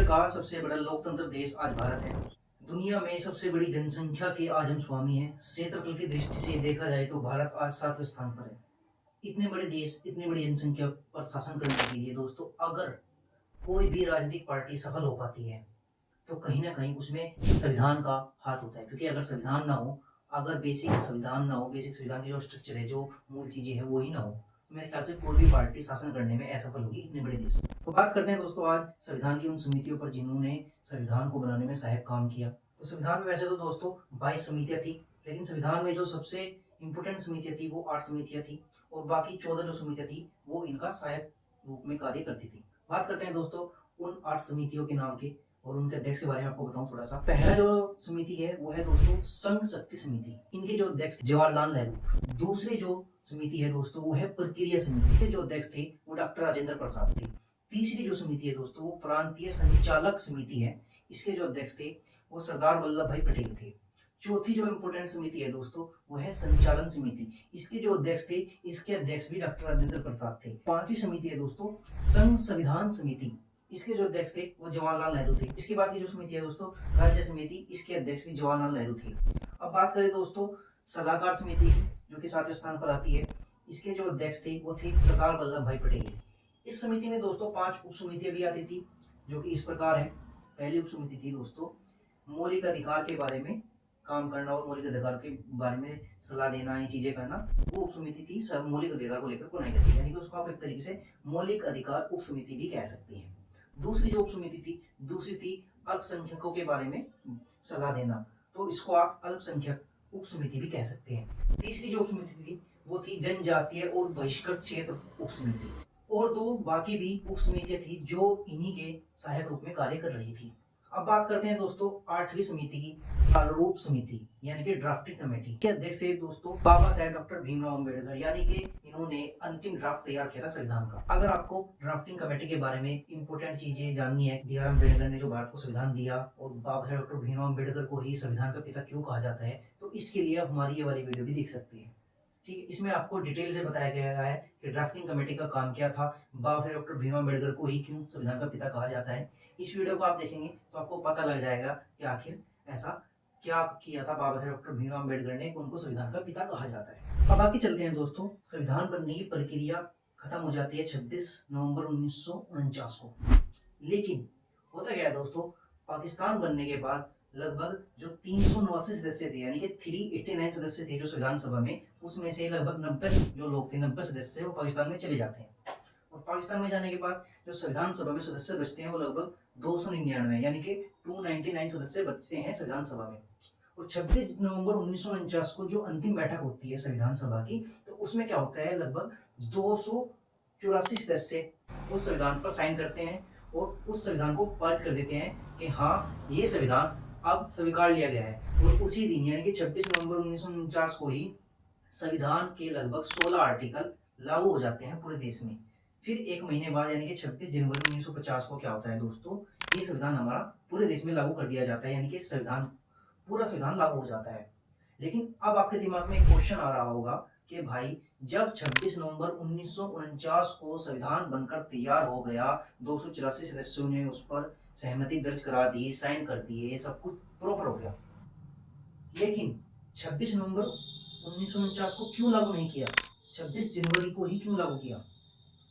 का सबसे बड़ा लोकतंत्र देश आज भारत है। दुनिया में सबसे बड़ी जनसंख्या के आज हम स्वामी हैं। क्षेत्रफल की दृष्टि से देखा जाए तो भारत आज 7वें स्थान पर है। इतने बड़े देश, इतनी बड़ी जनसंख्या पर शासन करने के लिए दोस्तों, अगर कोई भी राजनीतिक पार्टी सफल हो पाती है तो कहीं ना कहीं उसमें संविधान का हाथ होता है। क्योंकि अगर संविधान ना हो, अगर बेसिक संविधान ना हो, बेसिक संविधान की जो स्ट्रक्चर है, जो मूल चीजें हैं वो ही ना हो, तो मेरे ख्याल से कोई भी पार्टी शासन करने में असफल होगी इतने बड़े देश में। तो बात करते हैं दोस्तों आज संविधान की उन समितियों पर जिन्होंने संविधान को बनाने में सहायक काम किया। तो संविधान में वैसे तो दोस्तों 22 समितियां थी, लेकिन संविधान में जो सबसे इंपोर्टेंट समितियां थी वो 8 समितियां थी, और बाकी 14 जो समितियां थी वो इनका सहायक रूप में कार्य करती थी। बात करते हैं दोस्तों उन 8 समितियों के नाम के और उनके अध्यक्ष के बारे में आपको बताऊं थोड़ा सा। पहला जो समिति है वो है दोस्तों संघ शक्ति समिति, इनके जो अध्यक्ष जवाहरलाल नेहरू। दूसरी जो समिति है दोस्तों वो है प्रक्रिया समिति, के जो अध्यक्ष थे वो डॉक्टर राजेंद्र प्रसाद थे। तीसरी जो समिति है दोस्तों वो प्रांतीय संचालक समिति है, इसके जो अध्यक्ष थे वो सरदार वल्लभ भाई पटेल थे। चौथी जो इम्पोर्टेंट समिति है दोस्तों वो है संचालन समिति, इसके जो अध्यक्ष थे, इसके अध्यक्ष भी डॉक्टर राजेंद्र प्रसाद थे। पांचवी समिति है दोस्तों संघ संविधान समिति, इसके जो अध्यक्ष थे वो जवाहरलाल नेहरू थे। इसके बाद की जो समिति है दोस्तों राज्य समिति, इसके अध्यक्ष भी जवाहरलाल नेहरू थे। अब बात करें दोस्तों सलाहकार समिति की, जो कि 7वें स्थान पर आती है, इसके जो अध्यक्ष थे वो थे सरदार वल्लभ भाई पटेल। इस समिति में दोस्तों 5 उप समितियां भी आती थी, जो कि इस प्रकार है। पहली उप समिति थी दोस्तों मौलिक अधिकार के बारे में काम करना और मौलिक अधिकार के बारे में सलाह देना, ये चीजें करना, वो उप समिति थी मौलिक अधिकार को लेकर बनाई गई थी, यानी कि उसको आप एक तरीके से मौलिक अधिकार उप समिति भी कह सकते हैं। दूसरी जो उप समिति थी, दूसरी थी अल्पसंख्यकों के बारे में सलाह देना, तो इसको आप अल्पसंख्यक उप समिति भी कह सकते हैं। तीसरी जो उप समिति थी वो थी जनजातीय और बहिष्कृत क्षेत्र उप समिति, और 2 बाकी भी उप समितियां थी जो इन्हीं के सहायक रूप में कार्य कर रही थी। अब बात करते हैं दोस्तों 8वीं समिति की, प्रारूप समिति यानी कि ड्राफ्टिंग कमेटी के अध्यक्ष थे दोस्तों बाबा साहेब डॉक्टर भीमराव अम्बेडकर, यानी कि इन्होंने अंतिम ड्राफ्ट तैयार किया था संविधान का। अगर आपको ड्राफ्टिंग कमेटी के बारे में इंपोर्टेंट चीजें जाननी है, बी आर अम्बेडकर ने जो भारत को संविधान दिया और बाबा साहेब डॉक्टर भीमराव अम्बेडकर को ही संविधान का पिता क्यों कहा जाता है, तो इसके लिए आप हमारी ये वाली वीडियो भी देख सकते हैं। ठीक है, इसमें आपको डिटेल से बताया गया है कि ड्राफ्टिंग कमेटी का काम क्या था, बाबा साहेब डॉक्टर भीमराव अम्बेडकर को ही क्यों संविधान का पिता कहा जाता है। इस वीडियो को आप देखेंगे तो आपको पता लग जाएगा कि आखिर ऐसा क्या किया था बाबा साहेब डॉक्टर भीमराव अम्बेडकर ने, उनको संविधान का पिता कहा जाता है। अब आगे चलते हैं दोस्तों, संविधान बनने की प्रक्रिया खत्म हो जाती है 26 नवंबर 1949 को। लेकिन होता क्या है दोस्तों, पाकिस्तान बनने के बाद लगभग जो 389 सदस्य थे, यानी कि 389 सदस्य थे जो संविधान सभा में, उसमें से लगभग 90 जो लोग थे, 90 सदस्य वो पाकिस्तान में चले जाते हैं। और पाकिस्तान में जाने के बाद जो संविधान सभा में सदस्य बचते हैं वो लगभग 299, यानी कि 299 सदस्य बचते हैं संविधान सभा में। और 26 नवंबर 1949 को जो अंतिम बैठक होती है संविधान सभा की, तो उसमें क्या होता है, लगभग 284 सदस्य उस संविधान पर साइन करते हैं और उस संविधान को पारित कर देते हैं कि हाँ ये संविधान अब स्वीकार लिया गया है। और उसी दिन यानी कि 26 नवंबर 1949 को ही संविधान के लगभग 16 आर्टिकल लागू हो जाते हैं पूरे देश में। फिर एक महीने बाद यानी कि 26 जनवरी 1950 को क्या होता है दोस्तों, ये संविधान हमारा पूरे देश में लागू कर दिया जाता है, यानी कि पूरा संविधान लागू हो जाता है। लेकिन अब आपके दिमाग में एक क्वेश्चन आ रहा होगा कि भाई जब 26 नवंबर 1949 को संविधान बनकर तैयार हो गया, 284 सदस्यों ने उस पर सहमति दर्ज करा दी, साइन कर दिए, सब कुछ प्रॉपर हो गया, लेकिन 26 नवंबर 1949 को क्यों लागू नहीं किया, 26 जनवरी को ही क्यों लागू किया?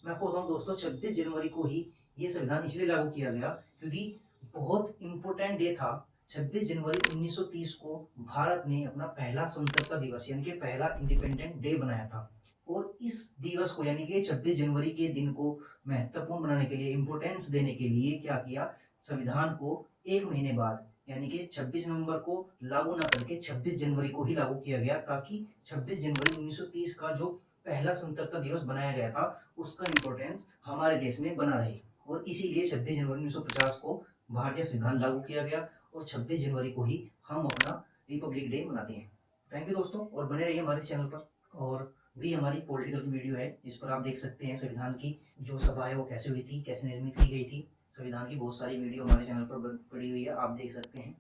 मैं आपको बताऊं दोस्तों, 26 जनवरी को ही ये संविधान इसलिए लागू किया गया क्योंकि बहुत इंपोर्टेंट डे था। 26 जनवरी 1930 को भारत ने अपना पहला स्वतंत्रता दिवस यानी कि पहला इंडिपेंडेंट डे बनाया था, और इस दिवस को यानी कि 26 जनवरी के दिन को महत्वपूर्ण बनाने के लिए, इंपोर्टेंस देने के लिए क्या किया, संविधान को एक महीने बाद यानी कि 26 नवंबर को लागू न करके 26 जनवरी को ही लागू किया गया, ताकि 26 जनवरी 1930 का जो पहला स्वतंत्रता दिवस बनाया गया था उसका इंपोर्टेंस हमारे देश में बना रहे। और इसीलिए 26 जनवरी 1950 को भारतीय संविधान लागू किया गया और 26 जनवरी को ही हम अपना रिपब्लिक डे मनाते हैं। थैंक यू दोस्तों, और बने रहिए हमारे चैनल पर। और भी हमारी पॉलिटिकल की वीडियो है जिस पर आप देख सकते हैं संविधान की जो सभा है वो कैसे हुई थी, कैसे निर्मित की गई थी। संविधान की बहुत सारी वीडियो हमारे चैनल पर पड़ी हुई है, आप देख सकते हैं।